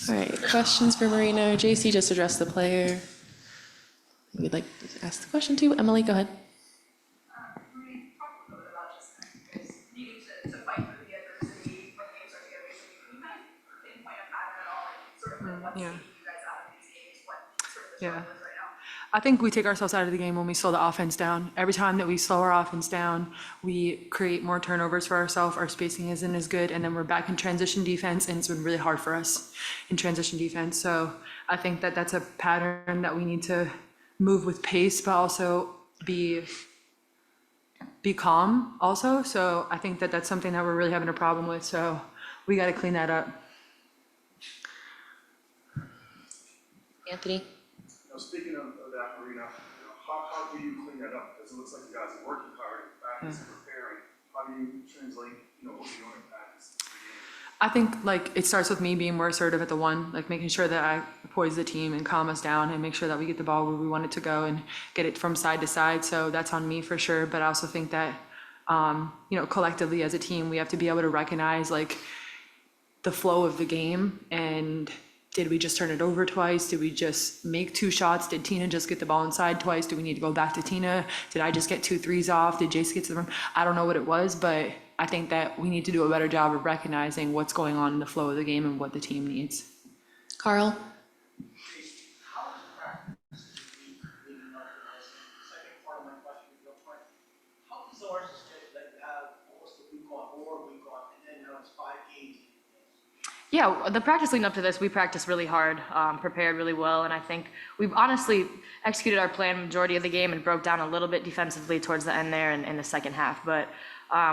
All right, questions for Marino. JC just addressed the player. We'd like to ask the question too. Emily, go ahead. We talked a little bit about just you guys needing to fight through the adversity when games are together. So can you kind of pinpoint a pattern at all, like sort of like what's Yeah. taking you guys out of these games, what sort of the Yeah. struggle is right now? I think we take ourselves out of the game when we slow the offense down. Every time that we slow our offense down, we create more turnovers for ourselves. Our spacing isn't as good, and then we're back in transition defense, and it's been really hard for us in transition defense. So I think that that's a pattern that we need to move with pace, but also be calm also. So I think that that's something that we're really having a problem with. So we got to clean that up. Anthony. Speaking of that, Marina, how do you clean that up? Because it looks like you guys are working hard in practice and preparing. How do you translate, what you're doing in practice to the game? I think like it starts with me being more assertive at the one, like making sure that I poise the team and calm us down and make sure that we get the ball where we want it to go and get it from side to side. So that's on me for sure. But I also think that, collectively as a team, we have to be able to recognize like the flow of the game and did we just turn it over twice? Did we just make 2 shots? Did Tina just get the ball inside twice? Do we need to go back to Tina? Did I just get 2 threes off? Did Jace get to the rim? I don't know what it was, but I think that we need to do a better job of recognizing what's going on in the flow of the game and what the team needs. Carl. How is practice leading up to this? Second part of my question is real quick. How bizarre is this schedule that you have almost a week off or a week off, and then now it's 5 games? Yeah, the practice leading up to this, we practiced really hard, prepared really well, and I think we've honestly executed our plan majority of the game and broke down a little bit defensively towards the end there in the second half. But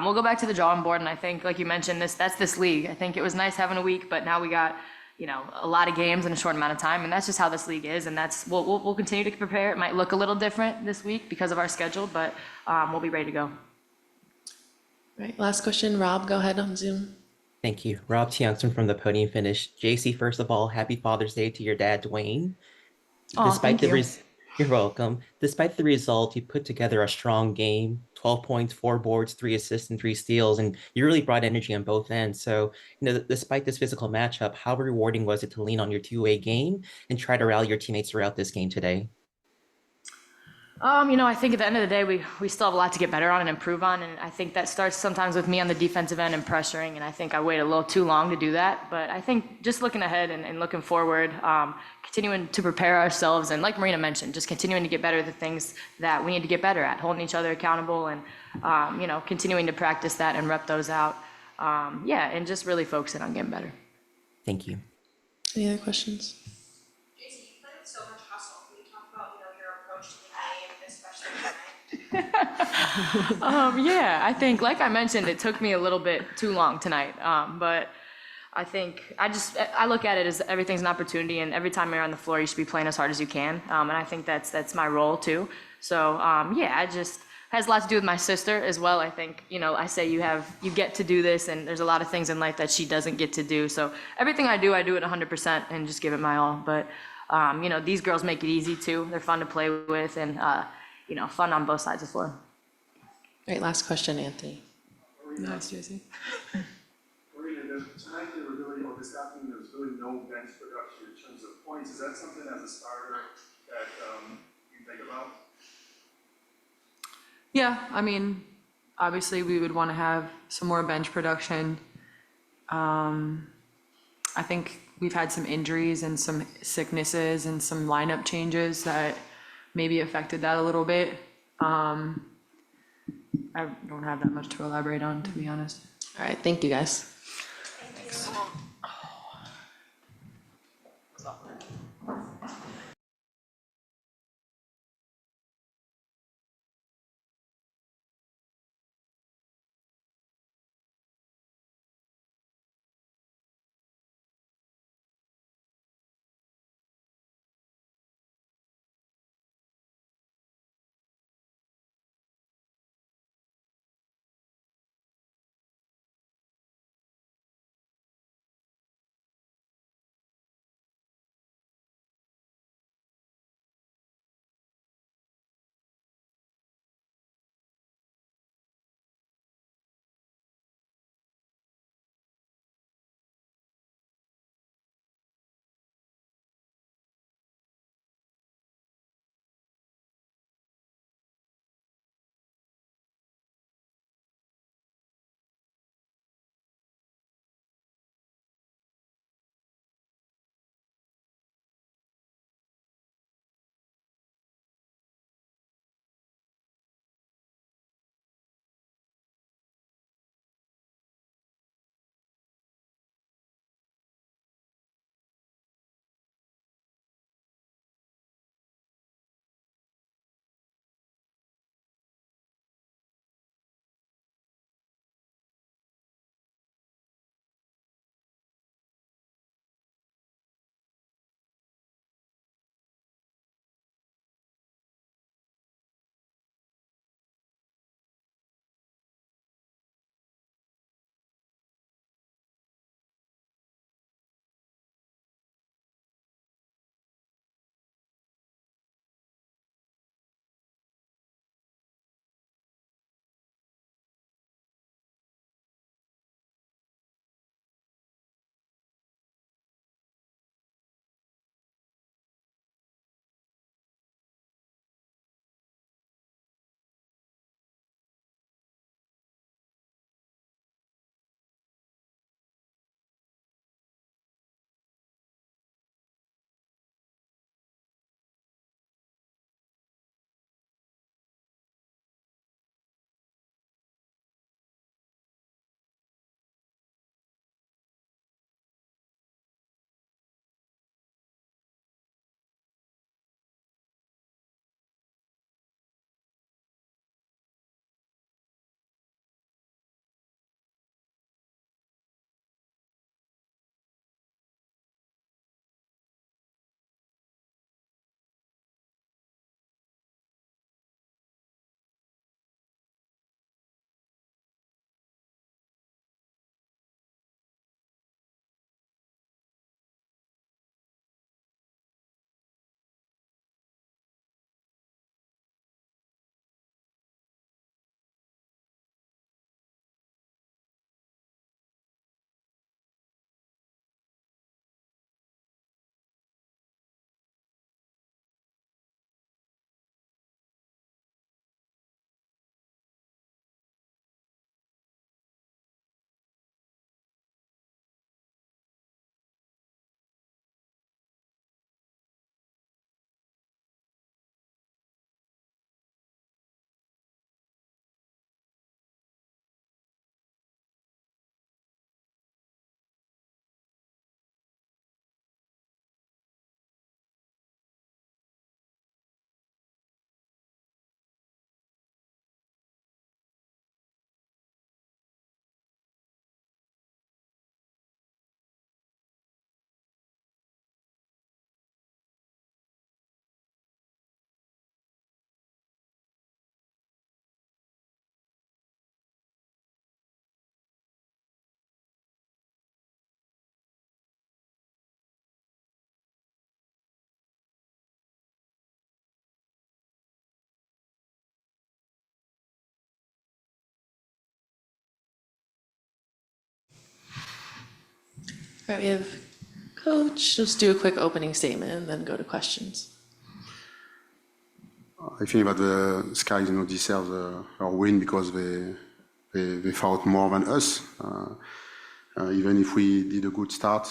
we'll go back to the drawing board, and I think, like you mentioned, that's this league. I think it was nice having a week, but now we got a lot of games in a short amount of time, and that's just how this league is. And we'll continue to prepare. It might look a little different this week because of our schedule, but we'll be ready to go. All right, last question. Rob, go ahead on Zoom. Thank you. Rob Tiongson from the Podium Finish. JC, first of all, happy Father's Day to your dad, Dwayne. Oh, thank you. You're welcome. Despite the result, you put together a strong game, 12 points, 4 boards, 3 assists, and 3 steals, and you really brought energy on both ends. So, despite this physical matchup, how rewarding was it to lean on your two-way game and try to rally your teammates throughout this game today? I think at the end of the day, we still have a lot to get better on and improve on, and I think that starts sometimes with me on the defensive end and pressuring, and I think I waited a little too long to do that. But I think just looking ahead and looking forward, continuing to prepare ourselves, and like Marina mentioned, just continuing to get better at the things that we need to get better at, holding each other accountable, and continuing to practice that and rep those out. And just really focusing on getting better. Thank you. Any other questions? Jason, you played with so much hustle. Can you talk about your approach to the game, especially tonight? Yeah, I think, like I mentioned, it took me a little bit too long tonight, but I think I look at it as everything's an opportunity, and every time you're on the floor, you should be playing as hard as you can, and I think that's my role too. So I just has a lot to do with my sister as well. I think I say you get to do this, and there's a lot of things in life that she doesn't get to do. So everything I do it 100% and just give it my all. But these girls make it easy too. They're fun to play with, and fun on both sides of the floor. All right, last question, Anthony. Nice, JC. Marina, tonight there were really, this afternoon, there was really no bench production in terms of points. Is that something as a starter that you think about? Yeah, I mean, obviously we would want to have some more bench production. I think we've had some injuries and some sicknesses and some lineup changes that maybe affected that a little bit. I don't have that much to elaborate on, to be honest. All right, thank you guys. right, we have Coach, just do a quick opening statement and then go to questions. I think that the Skies, deserve a win because they fought more than us. Even if we did a good start,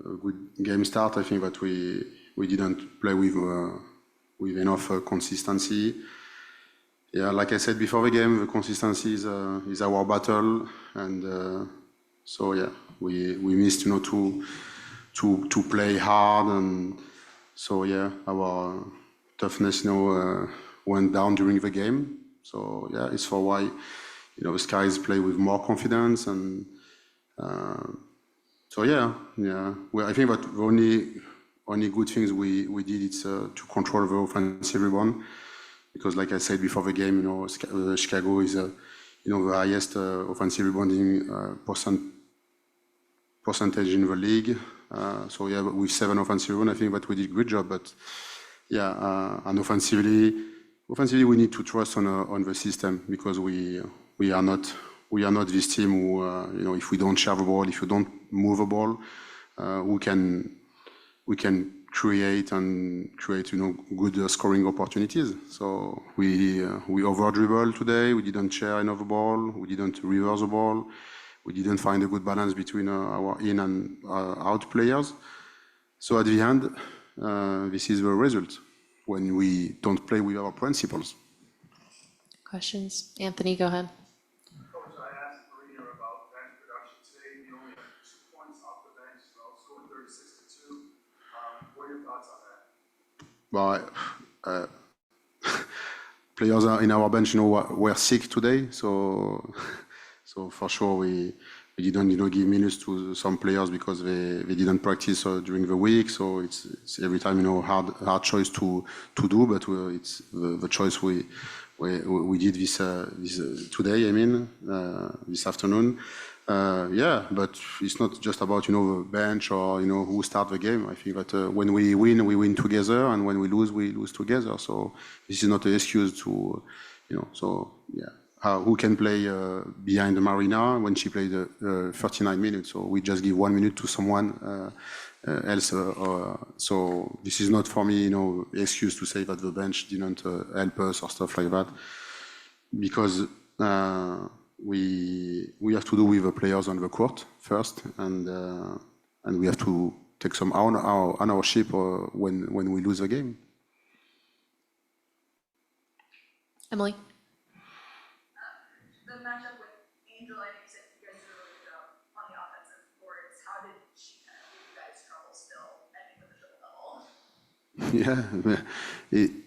a good game start, I think that we didn't play with enough consistency. Yeah, like I said before the game, the consistency is our battle, and so yeah, we missed to play hard, and so yeah, our toughness went down during the game. So yeah, it's for why the Skies play with more confidence, and so yeah. Well, I think that the only good things we did is to control the offensive rebound, because like I said before the game, Chicago is the highest offensive rebounding percentage in the league. So yeah, with 7 offensive rebounds, I think that we did a good job. But yeah, and offensively we need to trust on the system, because we are not this team who if we don't share the ball, if you don't move the ball, we can create good scoring opportunities. So we over dribble today. We didn't share enough the ball. We didn't reverse the ball. We didn't find a good balance between our in and out players. So at the end, this is the result when we don't play with our principles. Questions? Anthony, go ahead. Coach, I asked Marina about bench production today. We only had 2 points off the bench, so scored 36-2. What are your thoughts on that? But players in our bench, were sick today, so for sure we didn't, give minutes to some players because they didn't practice during the week. So it's every time, hard choice to do, but it's the choice we did this today. I mean, this afternoon. Yeah, but it's not just about the bench or who start the game. I think that when we win together, and when we lose together. So this is not an excuse to, So yeah, who can play behind Marina when she played 39 minutes? So we just give 1 minute to someone else. So this is not for me, excuse to say that the bench didn't help us or stuff like that, because we have to do with the players on the court first, and we have to take some ownership when we lose the game. Emily? The matchup with Angel, I know you said you guys did a really good job on the offensive boards. How did she kind of give you guys trouble still ending with a triple double? Yeah,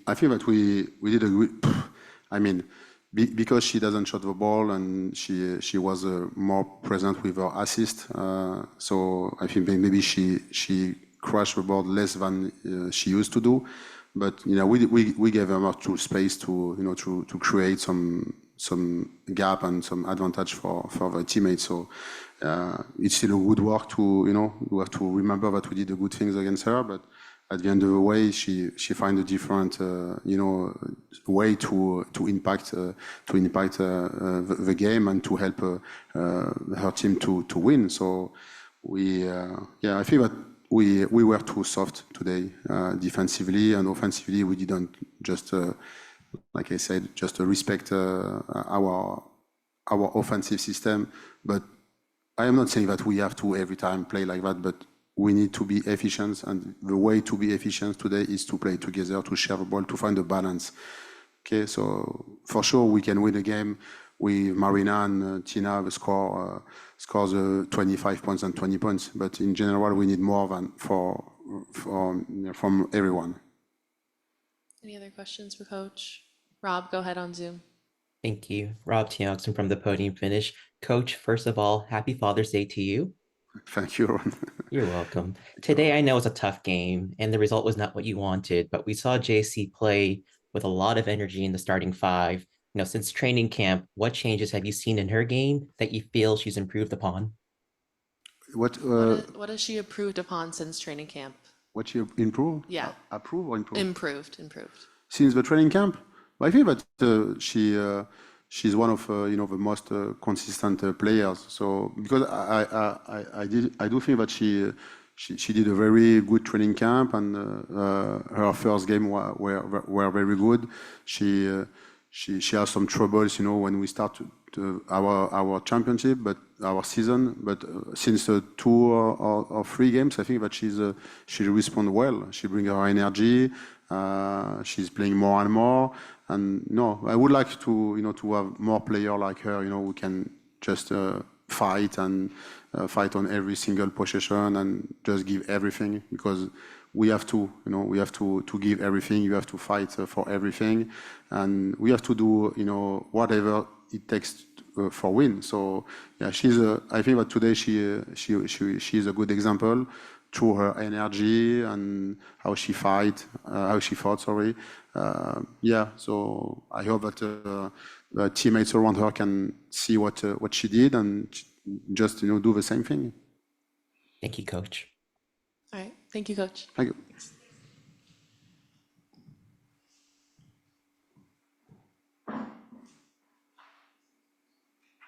I feel that we did a good. I mean, because she doesn't shot the ball, and she was more present with her assist. So I think maybe she crashed the board less than she used to do. But we gave her more space to to create some gap and some advantage for the teammates. So it's still a good work to we have to remember that we did the good things against her, but at the end of the way, she find a different way to impact the game and to help her team to win. So I feel that we were too soft today defensively, and offensively we didn't just like I said, just respect our offensive system. But I am not saying that we have to every time play like that, but we need to be efficient, and the way to be efficient today is to play together, to share the ball, to find a balance. Okay, so for sure we can win a game with Marina and Tina. The scores 25 points and 20 points, but in general we need more than from everyone. Any other questions for Coach? Rob, go ahead on Zoom. Thank you. Rob Tiongson from the Podium Finish. Coach, first of all, happy Father's Day to you. Thank you, Ron. You're welcome. Today, I know it's a tough game, and the result was not what you wanted, but we saw JC play with a lot of energy in the starting 5. Since training camp, what changes have you seen in her game that you feel she's improved upon? What has she improved upon since training camp? What she improved? Yeah. Approve or improve? Improved. Since the training camp, I feel that she's one of you know, the most consistent players. So because I do think that she did a very good training camp, and her first game were very good. She has some troubles, you know, when we start our championship, but our season. But since 2 or 3 games, I think that she respond well. She bring her energy. She's playing more and more. And no, I would like to, you know, to have more player like her, you know, who can just fight and fight on every single possession and just give everything, because we have to, you know, we have to give everything. You have to fight for everything, and we have to do, you know, whatever it takes for win. So yeah, I think that today she is a good example through her energy and how she fought. Sorry. Yeah. So I hope that the teammates around her can see what she did and just, you know, do the same thing. Thank you, coach. All right, thank you, coach. Thank you.